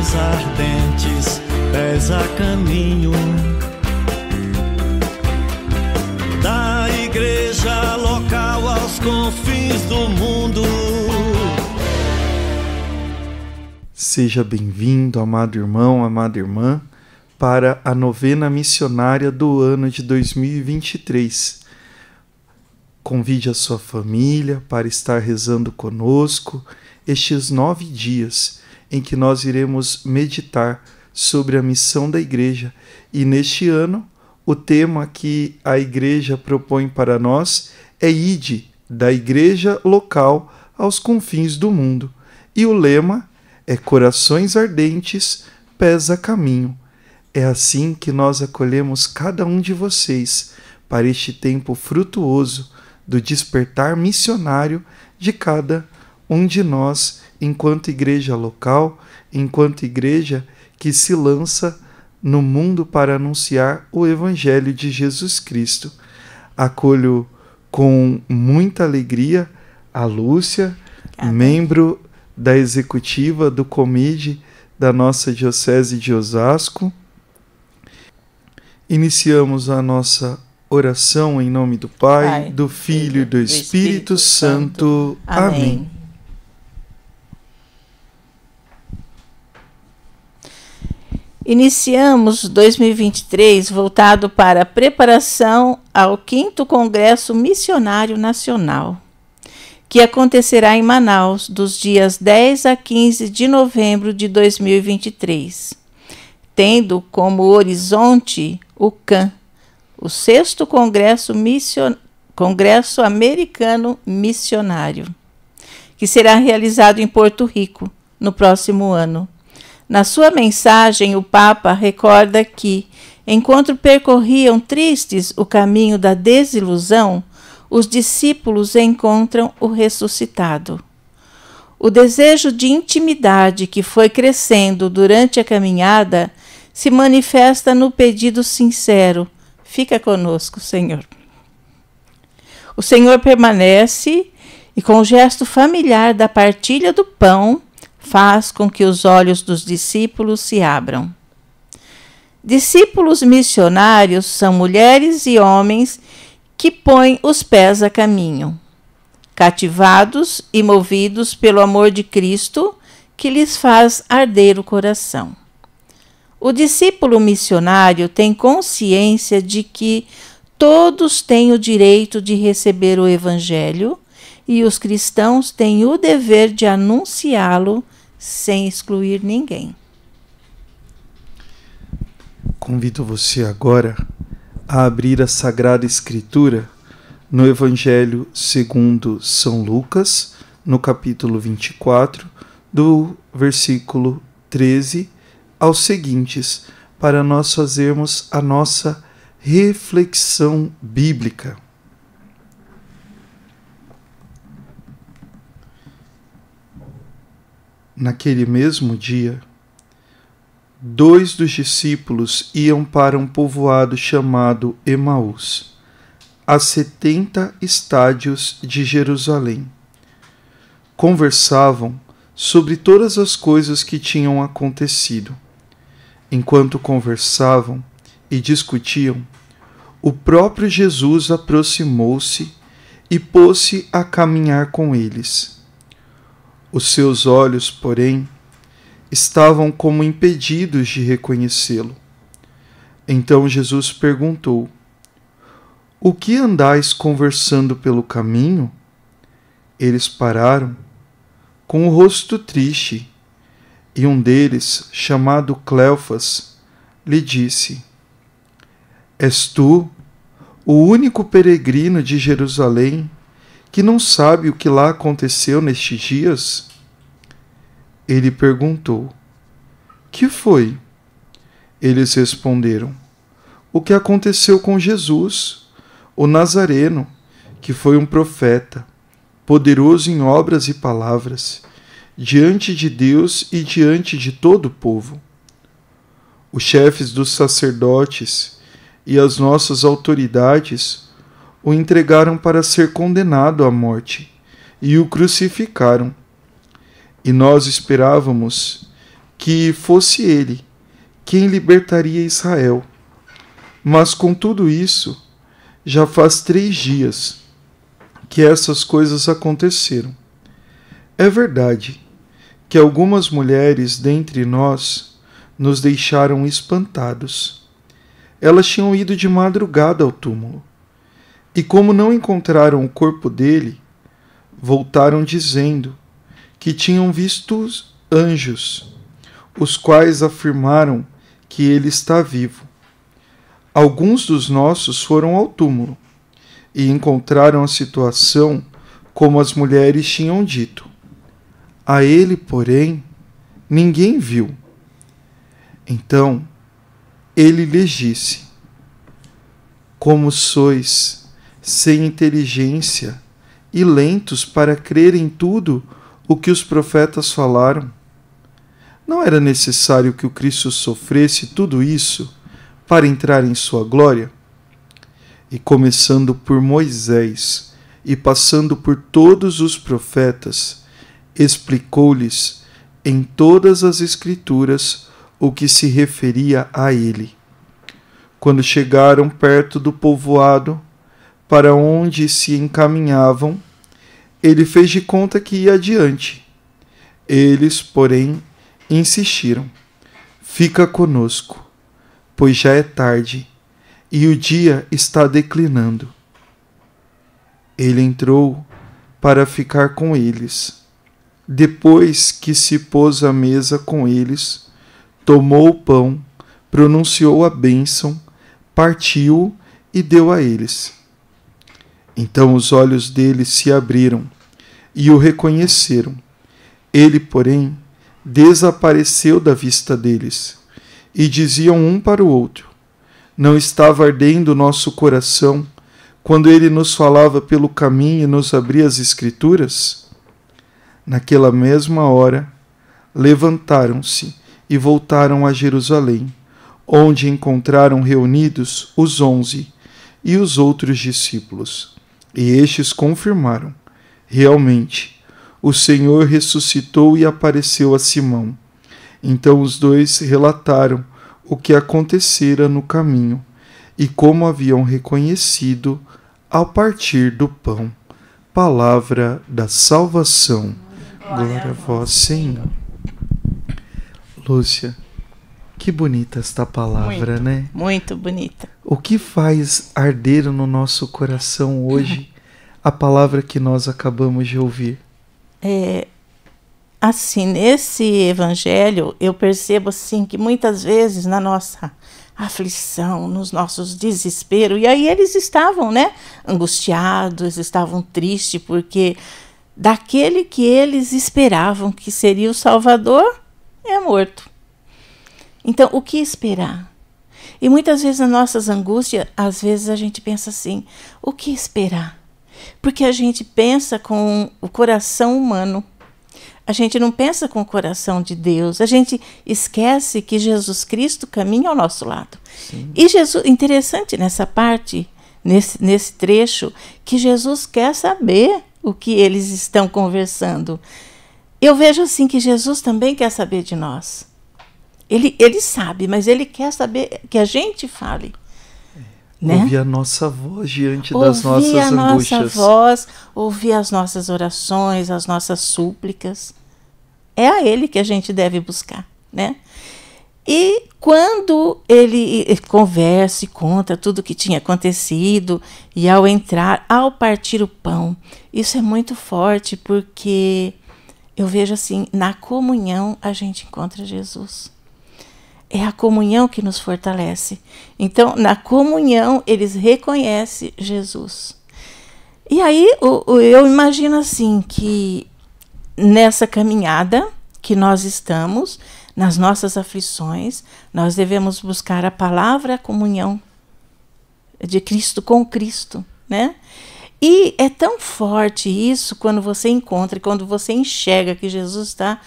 corações ardentes, pés a caminho da igreja local aos confins do mundo. Seja bem-vindo, amado irmão, amada irmã, para a novena missionária do ano de 2023. Convide a sua família para estar rezando conosco estes 9 dias em que nós iremos meditar sobre a missão da Igreja. E neste ano, o tema que a Igreja propõe para nós é Ide, da Igreja local aos confins do mundo. E o lema é Corações ardentes, pés a caminho. É assim que nós acolhemos cada um de vocês para este tempo frutuoso do despertar missionário de cada um de nós, enquanto igreja local, enquanto igreja que se lança no mundo para anunciar o Evangelho de Jesus Cristo. Acolho com muita alegria a Lúcia, membro da executiva do Comide da nossa Diocese de Osasco. Iniciamos a nossa oração em nome do Pai, do Filho e do Espírito Santo. Amém. Iniciamos 2023 voltado para a preparação ao 5º Congresso Missionário Nacional, que acontecerá em Manaus dos dias 10 a 15 de novembro de 2023, tendo como horizonte o CAM, o 6º Congresso Americano Missionário, que será realizado em Porto Rico no próximo ano. Na sua mensagem, o Papa recorda que, enquanto percorriam tristes o caminho da desilusão, os discípulos encontram o ressuscitado. O desejo de intimidade que foi crescendo durante a caminhada se manifesta no pedido sincero: fica conosco, Senhor. O Senhor permanece e, com o gesto familiar da partilha do pão, faz com que os olhos dos discípulos se abram. Discípulos missionários são mulheres e homens que põem os pés a caminho, cativados e movidos pelo amor de Cristo, que lhes faz arder o coração. O discípulo missionário tem consciência de que todos têm o direito de receber o Evangelho e os cristãos têm o dever de anunciá-lo sem excluir ninguém. Convido você agora a abrir a Sagrada Escritura no Evangelho segundo São Lucas, no capítulo 24, do versículo 13 aos seguintes, para nós fazermos a nossa reflexão bíblica. Naquele mesmo dia, 2 dos discípulos iam para um povoado chamado Emaús, a 70 estádios de Jerusalém. Conversavam sobre todas as coisas que tinham acontecido. Enquanto conversavam e discutiam, o próprio Jesus aproximou-se e pôs-se a caminhar com eles. Os seus olhos, porém, estavam como impedidos de reconhecê-lo. Então Jesus perguntou: o que andais conversando pelo caminho? Eles pararam, com o rosto triste, e um deles, chamado Cleofas, lhe disse: és tu, o único peregrino de Jerusalém, que não sabe o que lá aconteceu nestes dias? Ele perguntou: que foi? Eles responderam: o que aconteceu com Jesus, o Nazareno, que foi um profeta, poderoso em obras e palavras, diante de Deus e diante de todo o povo. Os chefes dos sacerdotes e as nossas autoridades o entregaram para ser condenado à morte e o crucificaram. E nós esperávamos que fosse ele quem libertaria Israel. Mas com tudo isso, já faz 3 dias que essas coisas aconteceram. É verdade que algumas mulheres dentre nós nos deixaram espantados. Elas tinham ido de madrugada ao túmulo, e como não encontraram o corpo dele, voltaram dizendo que tinham visto anjos, os quais afirmaram que ele está vivo. Alguns dos nossos foram ao túmulo e encontraram a situação como as mulheres tinham dito. A ele, porém, ninguém viu. Então ele lhes disse: como sois sem inteligência e lentos para crer em tudo o que os profetas falaram? Não era necessário que o Cristo sofresse tudo isso para entrar em sua glória? E começando por Moisés e passando por todos os profetas, explicou-lhes em todas as Escrituras o que se referia a ele. Quando chegaram perto do povoado, para onde se encaminhavam, ele fez de conta que ia adiante. Eles, porém, insistiram: fica conosco, pois já é tarde e o dia está declinando. Ele entrou para ficar com eles. Depois que se pôs à mesa com eles, tomou o pão, pronunciou a bênção, partiu-o e deu a eles. Então os olhos deles se abriram e o reconheceram. Ele, porém, desapareceu da vista deles, e diziam um para o outro: não estava ardendo o nosso coração quando ele nos falava pelo caminho e nos abria as Escrituras? Naquela mesma hora, levantaram-se e voltaram a Jerusalém, onde encontraram reunidos os 11 e os outros discípulos. E estes confirmaram: realmente, o Senhor ressuscitou e apareceu a Simão. Então os dois relataram o que acontecera no caminho e como haviam reconhecido ao partir do pão. Palavra da salvação. Glória a vós, Senhor. Lúcia, que bonita esta palavra, muito, né? Muito bonita. O que faz arder no nosso coração hoje a palavra que nós acabamos de ouvir? Assim, nesse evangelho, eu percebo assim que muitas vezes na nossa aflição, nos nossos desesperos, e aí eles estavam, né, angustiados, estavam tristes, porque daquele que eles esperavam que seria o Salvador, é morto. Então, o que esperar? E muitas vezes nas nossas angústias, às vezes a gente pensa assim: o que esperar? Porque a gente pensa com o coração humano. A gente não pensa com o coração de Deus. A gente esquece que Jesus Cristo caminha ao nosso lado. Sim. E Jesus, interessante nessa parte, nesse trecho, que Jesus quer saber o que eles estão conversando. Eu vejo assim que Jesus também quer saber de nós. Ele sabe, mas ele quer saber que a gente fale. Né? Ouvir a nossa voz diante das nossas angústias. Ouvir a nossa voz, ouvir as nossas orações, as nossas súplicas. É a ele que a gente deve buscar, né? E quando ele conversa e conta tudo o que tinha acontecido, e ao entrar, ao partir o pão, isso é muito forte, porque eu vejo assim, na comunhão a gente encontra Jesus. É a comunhão que nos fortalece. Então, na comunhão, eles reconhecem Jesus. E aí, eu imagino assim, que nessa caminhada que nós estamos, nas nossas aflições, nós devemos buscar a palavra, a comunhão de Cristo com Cristo, né? E é tão forte isso quando você encontra, quando você enxerga que Jesus está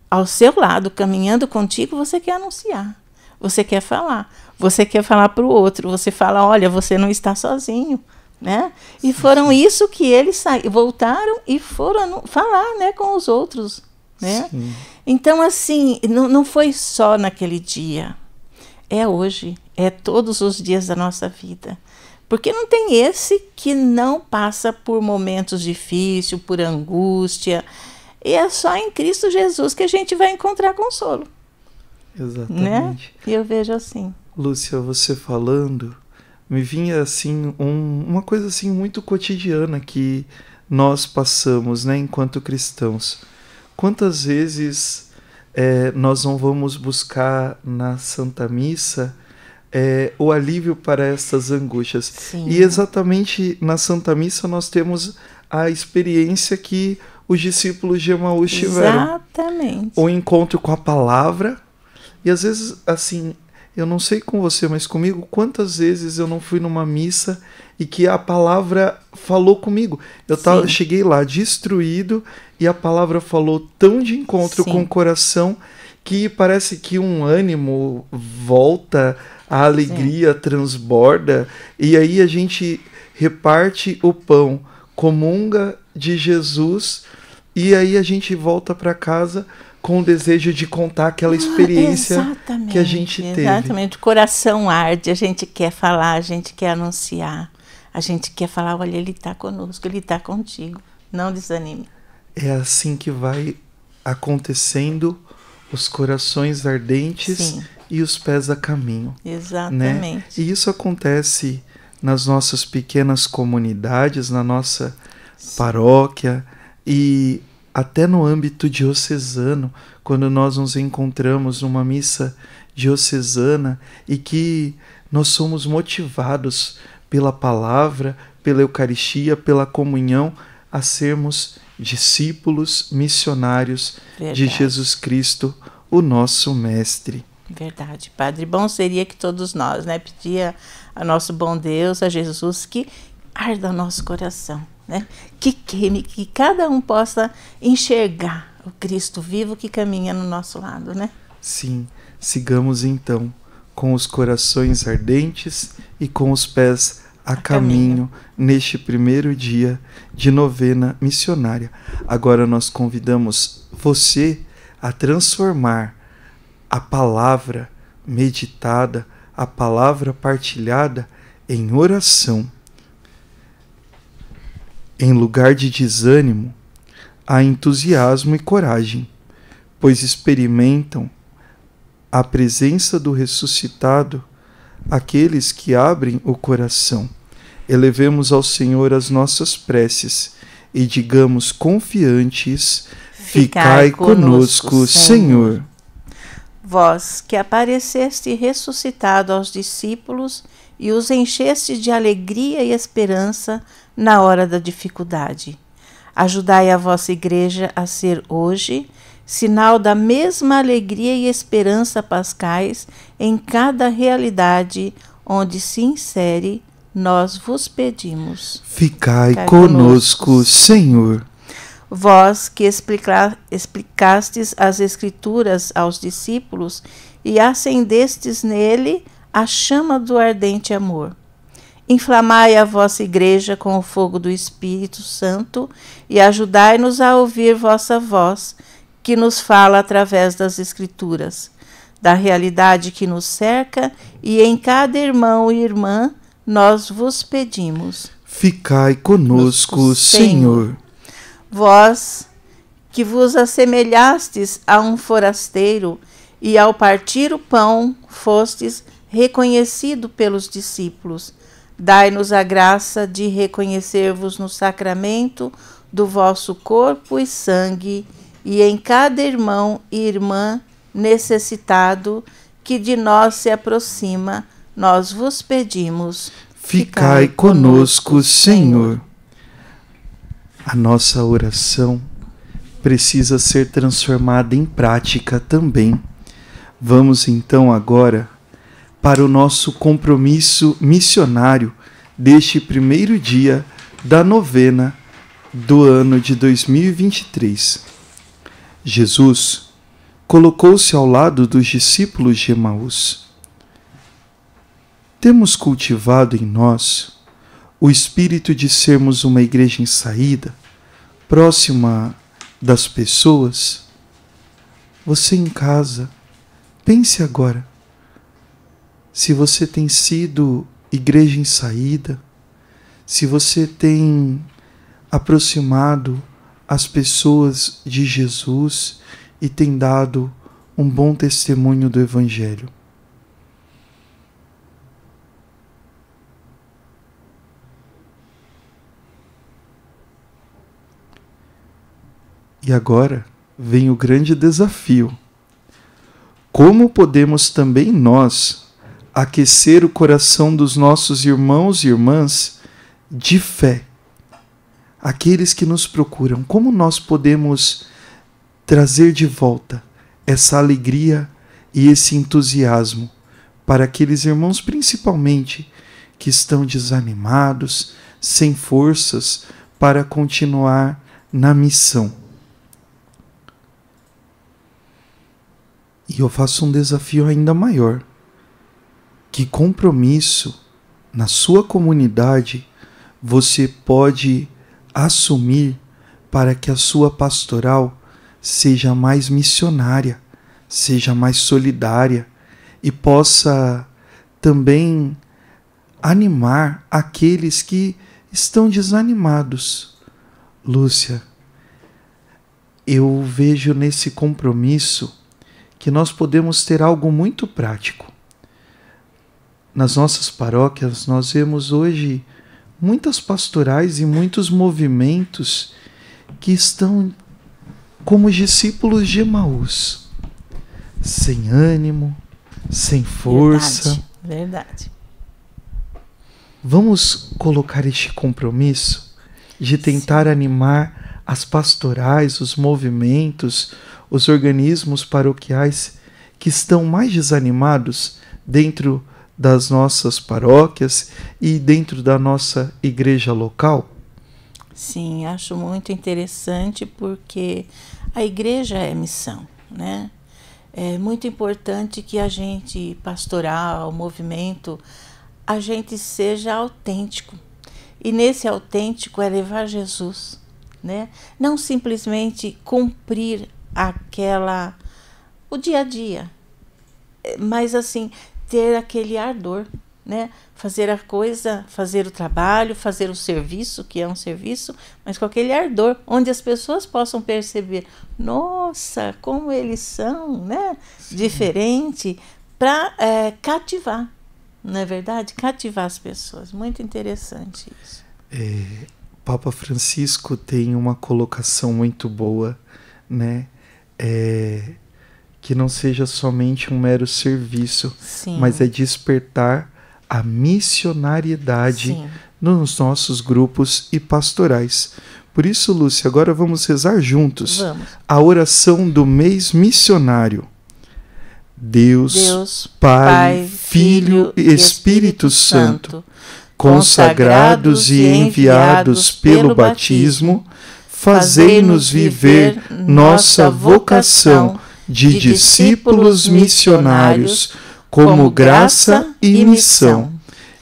ao seu lado, caminhando contigo, você quer anunciar, você quer falar para o outro, você fala: olha, você não está sozinho, né? E foram isso que eles voltaram e foram falar, né, com os outros, né? Sim. Então, assim, não foi só naquele dia. É hoje, é todos os dias da nossa vida. Porque não tem esse que não passa por momentos difíceis, por angústia. E é só em Cristo Jesus que a gente vai encontrar consolo. Exatamente. Né? E eu vejo assim. Lúcia, você falando, me vinha assim uma coisa assim muito cotidiana que nós passamos, né, enquanto cristãos. Quantas vezes nós não vamos buscar na Santa Missa o alívio para essas angústias? Sim. E exatamente na Santa Missa nós temos a experiência que os discípulos de Emaús tiveram. Exatamente. O encontro com a palavra. E às vezes, assim, eu não sei com você, mas comigo, quantas vezes eu não fui numa missa e que a palavra falou comigo. Eu cheguei lá destruído e a palavra falou tão de encontro Sim. com o coração que parece que um ânimo volta, a alegria transborda, e aí a gente reparte o pão, comunga de Jesus, e aí a gente volta para casa com o desejo de contar aquela experiência que a gente teve. Exatamente, o coração arde, a gente quer falar, a gente quer anunciar, a gente quer falar, olha, Ele está conosco, Ele está contigo, não desanime. É assim que vai acontecendo os corações ardentes. Sim. E os pés a caminho. Exatamente. Né? E isso acontece nas nossas pequenas comunidades, na nossa paróquia e até no âmbito diocesano, quando nós nos encontramos numa missa diocesana e que nós somos motivados pela palavra, pela Eucaristia, pela comunhão, a sermos discípulos missionários de Jesus Cristo, o nosso Mestre. Verdade, Padre. Bom seria que todos nós, né, pedia a nosso bom Deus, a Jesus, que arda o nosso coração, né, que queime, que cada um possa enxergar o Cristo vivo que caminha no nosso lado, né? Sim, sigamos então com os corações ardentes e com os pés a caminho neste primeiro dia de novena missionária. Agora nós convidamos você a transformar a palavra meditada, a palavra partilhada em oração. Em lugar de desânimo, há entusiasmo e coragem, pois experimentam a presença do ressuscitado aqueles que abrem o coração. Elevemos ao Senhor as nossas preces e digamos confiantes: ficai conosco, Senhor. Vós que apareceste ressuscitado aos discípulos e os encheste de alegria e esperança na hora da dificuldade, ajudai a vossa Igreja a ser hoje sinal da mesma alegria e esperança pascais em cada realidade onde se insere, nós vos pedimos. Ficai conosco, Senhor. Vós que explicastes as Escrituras aos discípulos e acendestes nele a chama do ardente amor. Inflamai a vossa Igreja com o fogo do Espírito Santo e ajudai-nos a ouvir vossa voz, que nos fala através das Escrituras, da realidade que nos cerca, e em cada irmão e irmã nós vos pedimos. Ficai conosco, Senhor. Vós que vos assemelhastes a um forasteiro e ao partir o pão fostes reconhecido pelos discípulos, dai-nos a graça de reconhecer-vos no sacramento do vosso corpo e sangue e em cada irmão e irmã necessitado que de nós se aproxima, nós vos pedimos. Ficai conosco, Senhor. A nossa oração precisa ser transformada em prática também. Vamos então agora para o nosso compromisso missionário deste primeiro dia da novena do ano de 2023. Jesus colocou-se ao lado dos discípulos de Emaús. Temos cultivado em nós o espírito de sermos uma igreja em saída, próxima das pessoas? Você em casa, pense agora. Se você tem sido igreja em saída, se você tem aproximado as pessoas de Jesus e tem dado um bom testemunho do Evangelho. E agora vem o grande desafio. Como podemos também nós aquecer o coração dos nossos irmãos e irmãs de fé? Aqueles que nos procuram, como nós podemos trazer de volta essa alegria e esse entusiasmo para aqueles irmãos, principalmente, que estão desanimados, sem forças para continuar na missão? E eu faço um desafio ainda maior. Que compromisso na sua comunidade você pode assumir para que a sua pastoral seja mais missionária, seja mais solidária e possa também animar aqueles que estão desanimados? Lúcia, eu vejo nesse compromisso que nós podemos ter algo muito prático. Nas nossas paróquias, nós vemos hoje muitas pastorais e muitos movimentos que estão como discípulos de Emaús, sem ânimo, sem força. Verdade. Vamos colocar este compromisso de tentar animar as pastorais, os movimentos, os organismos paroquiais que estão mais desanimados dentro das nossas paróquias e dentro da nossa igreja local? Sim, acho muito interessante porque a igreja é missão, né? É muito importante que a gente, pastoral, movimento, a gente seja autêntico. E nesse autêntico é levar Jesus, né? Não simplesmente cumprir o dia a dia, mas assim, ter aquele ardor, né? Fazer a coisa, fazer o trabalho, fazer o serviço, que é um serviço, mas com aquele ardor, onde as pessoas possam perceber, nossa, como eles são, né? Diferente, para cativar, não é verdade? Cativar as pessoas. Muito interessante isso. Papa Francisco tem uma colocação muito boa, né? Que não seja somente um mero serviço, sim, mas é despertar a missionariedade, sim, nos nossos grupos e pastorais. Por isso, Lúcia, agora vamos rezar juntos a oração do mês missionário. Deus, Pai, Filho e Espírito Santo, consagrados e enviados pelo batismo, fazei-nos viver nossa vocação de discípulos missionários como graça e missão,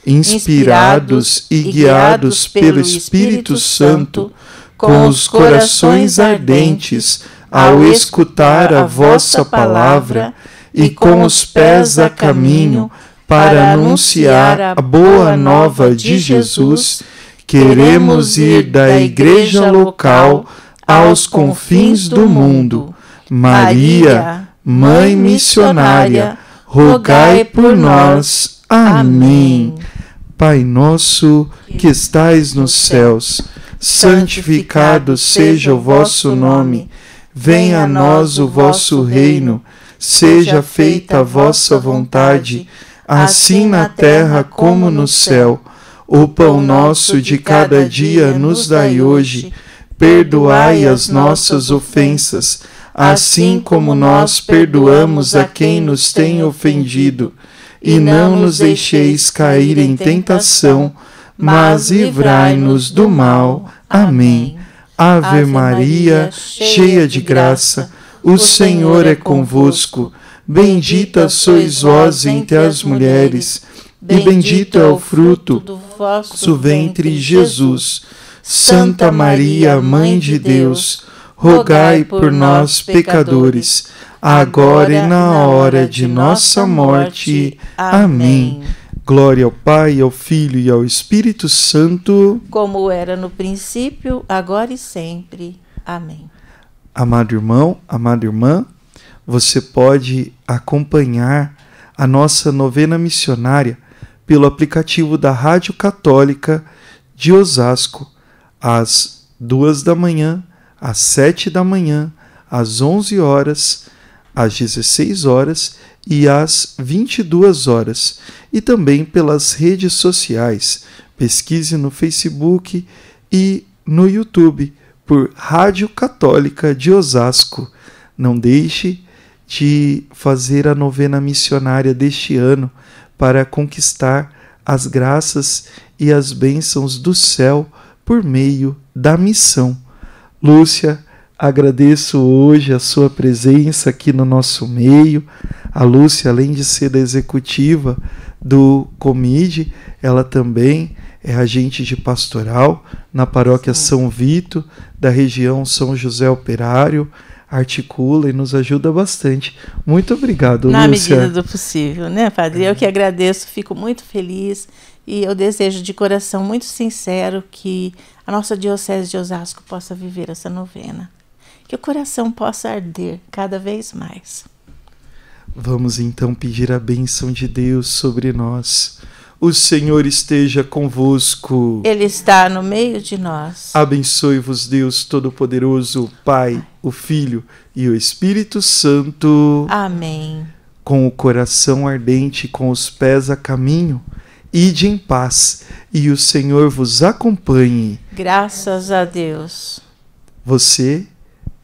inspirados e guiados pelo Espírito Santo, com os corações ardentes ao escutar a vossa palavra e com os pés a caminho para anunciar a boa nova de Jesus, queremos ir da igreja local aos confins do mundo. Maria, Mãe missionária, rogai por nós. Amém. Pai nosso que estais nos céus, santificado seja o vosso nome. Venha a nós o vosso reino. Seja feita a vossa vontade, assim na terra como no céu. O pão nosso de cada dia nos dai hoje. Perdoai as nossas ofensas, assim como nós perdoamos a quem nos tem ofendido. E não nos deixeis cair em tentação, mas livrai-nos do mal. Amém. Ave Maria, cheia de graça, o Senhor é convosco. Bendita sois vós entre as mulheres, e bendito é o fruto do vosso ventre, Jesus. Santa Maria, Mãe de Deus, rogai por nós, pecadores, agora e na hora de nossa morte. Amém. Glória ao Pai, ao Filho e ao Espírito Santo, como era no princípio, agora e sempre. Amém. Amado irmão, amada irmã, você pode acompanhar a nossa novena missionária pelo aplicativo da Rádio Católica de Osasco, às 2 da manhã, às 7 da manhã, às 11 horas, às 16 horas e às 22 horas. E também pelas redes sociais. Pesquise no Facebook e no YouTube por Rádio Católica de Osasco. Não deixe de fazer a novena missionária deste ano para conquistar as graças e as bênçãos do céu por meio da missão. Lúcia, agradeço hoje a sua presença aqui no nosso meio. A Lúcia, além de ser da executiva do Comide, ela também é agente de pastoral na paróquia São Vito, da região São José Operário, articula e nos ajuda bastante. Muito obrigado, Na Lúcia. medida do possível, né, Padre? Eu que agradeço, fico muito feliz e eu desejo de coração muito sincero que a nossa Diocese de Osasco possa viver essa novena. Que o coração possa arder cada vez mais. Vamos então pedir a bênção de Deus sobre nós. O Senhor esteja convosco. Ele está no meio de nós. Abençoe-vos Deus Todo-Poderoso, o Pai, o Filho e o Espírito Santo. Amém. Com o coração ardente, com os pés a caminho, ide em paz e o Senhor vos acompanhe. Graças a Deus. Você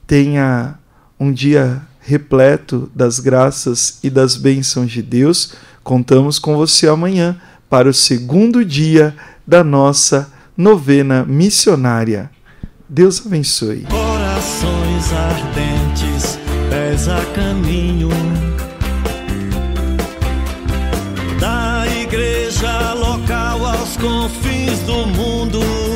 tenha um dia repleto das graças e das bênçãos de Deus. Contamos com você amanhã para o segundo dia da nossa novena missionária. Deus abençoe. Corações ardentes, pés a caminho da igreja local aos confins do mundo.